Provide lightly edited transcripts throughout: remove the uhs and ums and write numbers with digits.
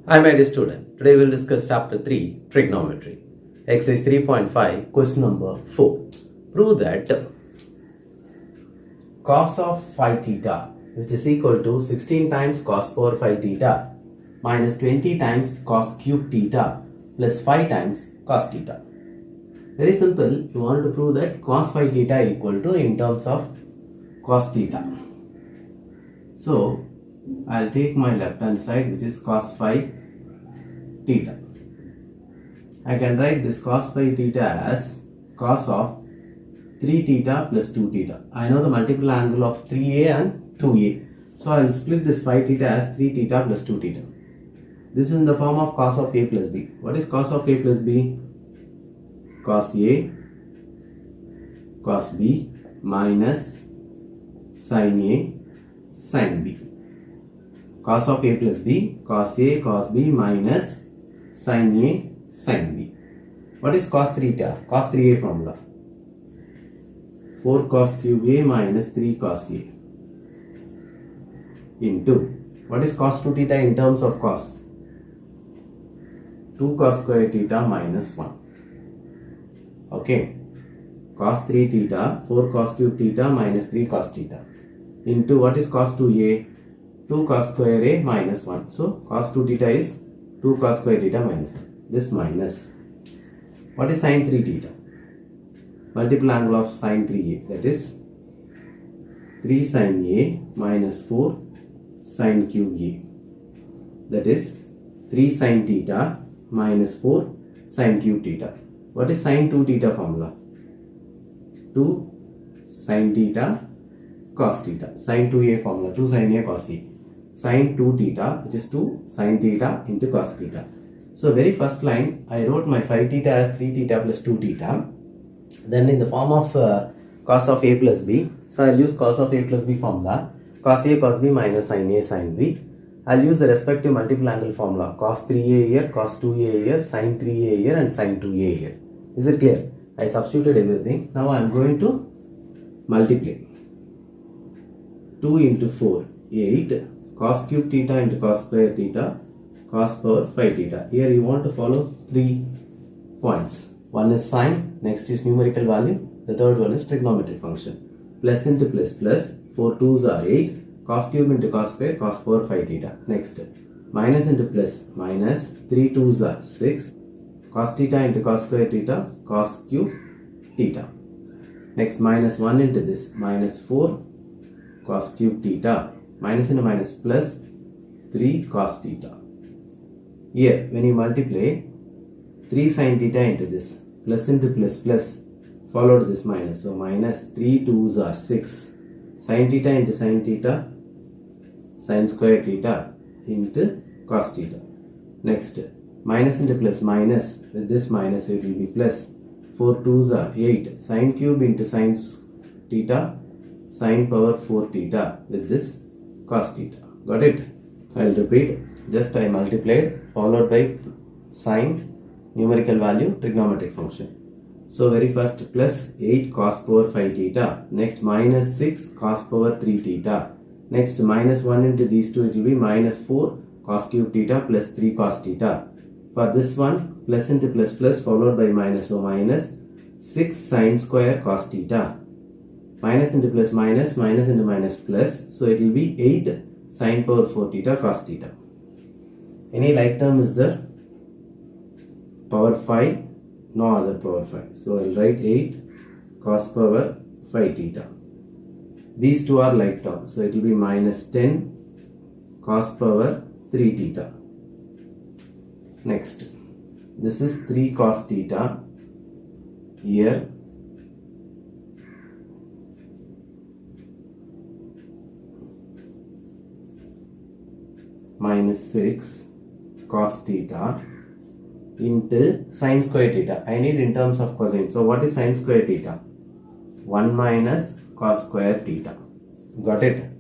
I am a student. Today we will discuss chapter 3 trigonometry. Exercise 3.5 question number 4. Prove that cos of phi theta which is equal to 16 times cos power phi theta minus 20 times cos cube theta plus 5 times cos theta. Very simple. You want to prove that cos phi theta equal to in terms of cos theta. So I'll take my left hand side which is cos phi theta. I can write this cos phi theta as cos of 3 theta plus 2 theta. I know the multiple angle of 3a and 2a. So I will split this phi theta as 3 theta plus 2 theta. This is in the form of cos of a plus b. What is cos of a plus b? Cos a cos b minus sin a sin b. Cos of a plus b, cos a cos b minus sin a sin b. What is cos theta? Cos 3a formula. 4 cos cube a minus 3 cos a into what is cos 2 theta in terms of cos? 2 cos square theta minus 1. Okay. Cos 3 theta, 4 cos cube theta minus 3 cos theta into what is cos 2a? 2 cos square a minus 1. So cos 2 theta is 2 cos square theta minus 1. This minus. What is sin 3 theta? Multiple angle of sin 3a, that is 3 sin a minus 4 sin cube a, that is 3 sin theta minus 4 sin cube theta. What is sin 2 theta formula? 2 sin theta cos theta. Sin 2a formula, 2 sin a cos a. Sin 2 theta, which is 2 sin theta into cos theta. So very first line, I wrote my phi theta as 3 theta plus 2 theta. Then in the form of cos of a plus b, so I'll use cos of a plus b formula. Cos a cos b minus sin a sin b. I'll use the respective multiple angle formula. Cos 3a here, cos 2a here, sin 3a here and sin 2a here. Is it clear? I substituted everything. Now I am going to multiply. 2 into 4, 8. Cos cube theta into cos square theta, cos power phi theta. Here you want to follow 3 points. One is sine, next is numerical value, the third one is trigonometric function. Plus into plus plus, 4 2s are 8, cos cube into cos square, cos power phi theta. Next, minus into plus, minus, 3 2s are 6, cos theta into cos square theta, cos cube theta. Next, minus 1 into this, minus 4 cos cube theta, minus into minus plus 3 cos theta. Here, when you multiply 3 sin theta into this, plus into plus plus, followed this minus. So minus 3 2s are 6. Sin theta into sin theta, sin square theta into cos theta. Next, minus into plus minus, with this minus it will be plus. 4 2s are 8. Sin cube into sin theta, sin power 4 theta with this cos theta. Got it? I will repeat. Just I multiplied, followed by sin, numerical value, trigonometric function. So very first plus 8 cos power phi theta. Next minus 6 cos power 3 theta. Next minus 1 into these two, it will be minus 4 cos cube theta plus 3 cos theta. For this one, plus into plus plus followed by minus, so minus 6 sin square cos theta. Minus into plus minus, minus into minus plus. So it will be 8 sin power 4 theta cos theta. Any like term is there? Power phi, no other power phi. So I will write 8 cos power phi theta. These two are like terms. So it will be minus 10 cos power 3 theta. Next, this is 3 cos theta. Here minus 6 cos theta into sin square theta. I need in terms of cosine. So what is sin square theta? 1 minus cos square theta. Got it?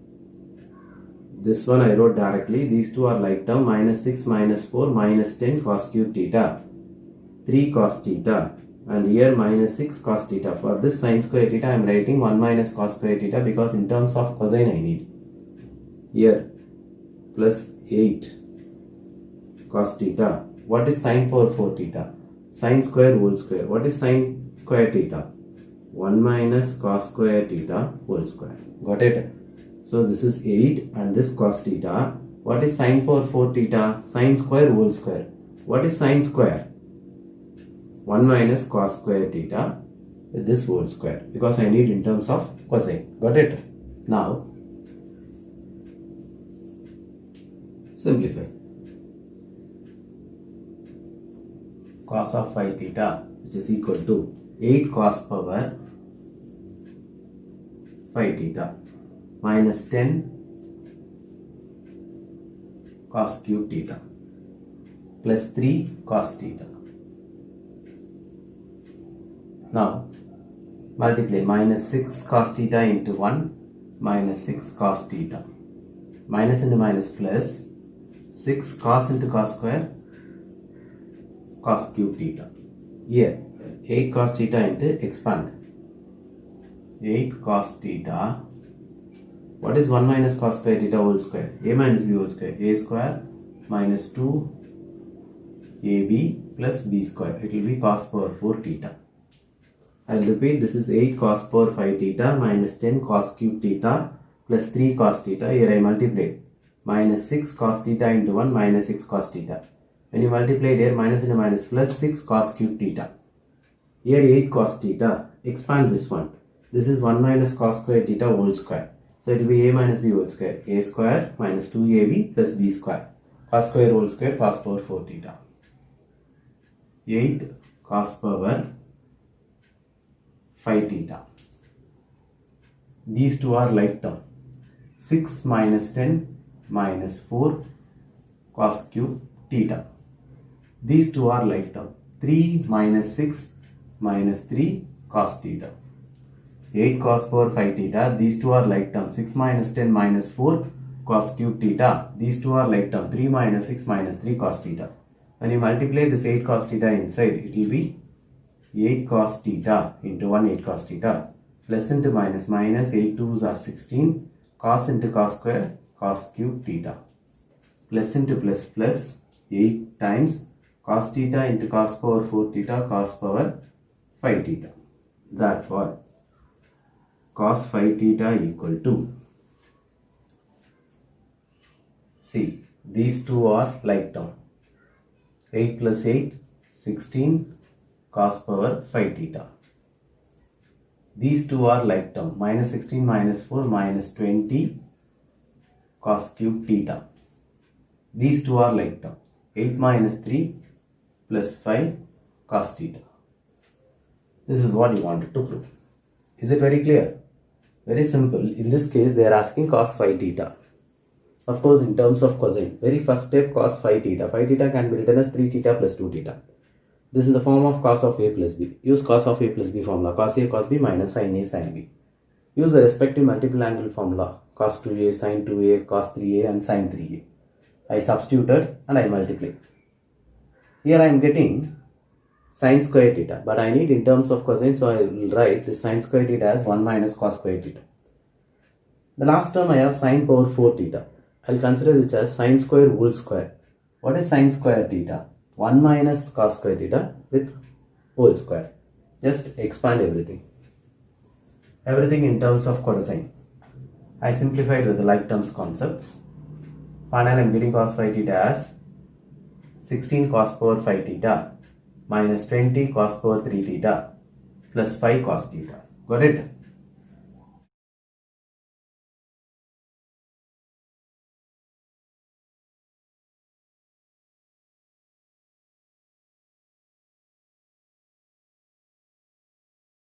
This one I wrote directly. These two are like term. Minus 6 minus 4 minus 10 cos cube theta. 3 cos theta. And here minus 6 cos theta. For this sin square theta I am writing 1 minus cos square theta because in terms of cosine I need. Here plus 8 cos theta. What is sine power 4 theta? Sine square whole square. What is sine square theta? 1 minus cos square theta whole square. Got it? So this is 8 and this cos theta. What is sine power 4 theta? Sine square whole square. What is sine square? 1 minus cos square theta with this whole square, because I need in terms of cosine. Got it? Now simplify. Cos of phi theta, which is equal to 8 cos power phi theta minus 10 cos cube theta plus 3 cos theta. Now multiply minus 6 cos theta into 1 minus 6 cos theta. Minus into minus plus 6 cos into cos square cos cube theta. Here 8 cos theta into expand. 8 cos theta. What is 1 minus cos square theta whole square? A minus b whole square. A square minus 2 ab plus b square. It will be cos power 4 theta. I will repeat, this is 8 cos power 5 theta minus 10 cos cube theta plus 3 cos theta. Here I multiply. Minus 6 cos theta into 1 minus 6 cos theta. When you multiply here, minus into minus plus 6 cos cube theta. Here 8 cos theta. Expand this one. This is 1 minus cos square theta whole square. So it will be a minus b whole square. A square minus 2ab plus b square. Cos square whole square cos power 4 theta. 8 cos power 5 theta. These two are like term. 6 minus 10 minus 4 cos cube theta. These two are like term. 3 minus 6 minus 3 cos theta. 8 cos power 5 theta. These two are like term. 6 minus 10 minus 4 cos cube theta. These two are like term. 3 minus 6 minus 3 cos theta. When you multiply this 8 cos theta inside, it will be 8 cos theta into 1 8 cos theta. Plus into minus minus 8 2s are 16. Cos into cos square cos cube theta. Plus into plus plus 8 times cos theta into cos power 4 theta cos power 5 theta. Therefore, cos 5 theta equal to, see, these two are like term. 8 plus 8, 16 cos power 5 theta. These two are like term. Minus 16 minus 4 minus 20 cos cube theta. These two are like term. 8 minus 3 plus 5 cos theta. This is what you wanted to prove. Is it very clear? Very simple. In this case, they are asking cos phi theta. Of course, in terms of cosine, very first step cos phi theta. Phi theta can be written as 3 theta plus 2 theta. This is the form of cos of a plus b. Use cos of a plus b formula. Cos a cos b minus sin a sin b. Use the respective multiple angle formula. Cos 2a, sin 2a, cos 3a and sin 3a. I substituted and I multiply. Here I am getting sin square theta. But I need in terms of cosine, so I will write this sin square theta as 1 minus cos square theta. The last term I have sin power 4 theta. I will consider this as sin square whole square. What is sin square theta? 1 minus cos square theta with whole square. Just expand everything. Everything in terms of cosine. I simplified with the like terms concepts. Finally, I am getting cos phi theta as 16 cos power 5 theta minus 20 cos power 3 theta plus 5 cos theta. Got it?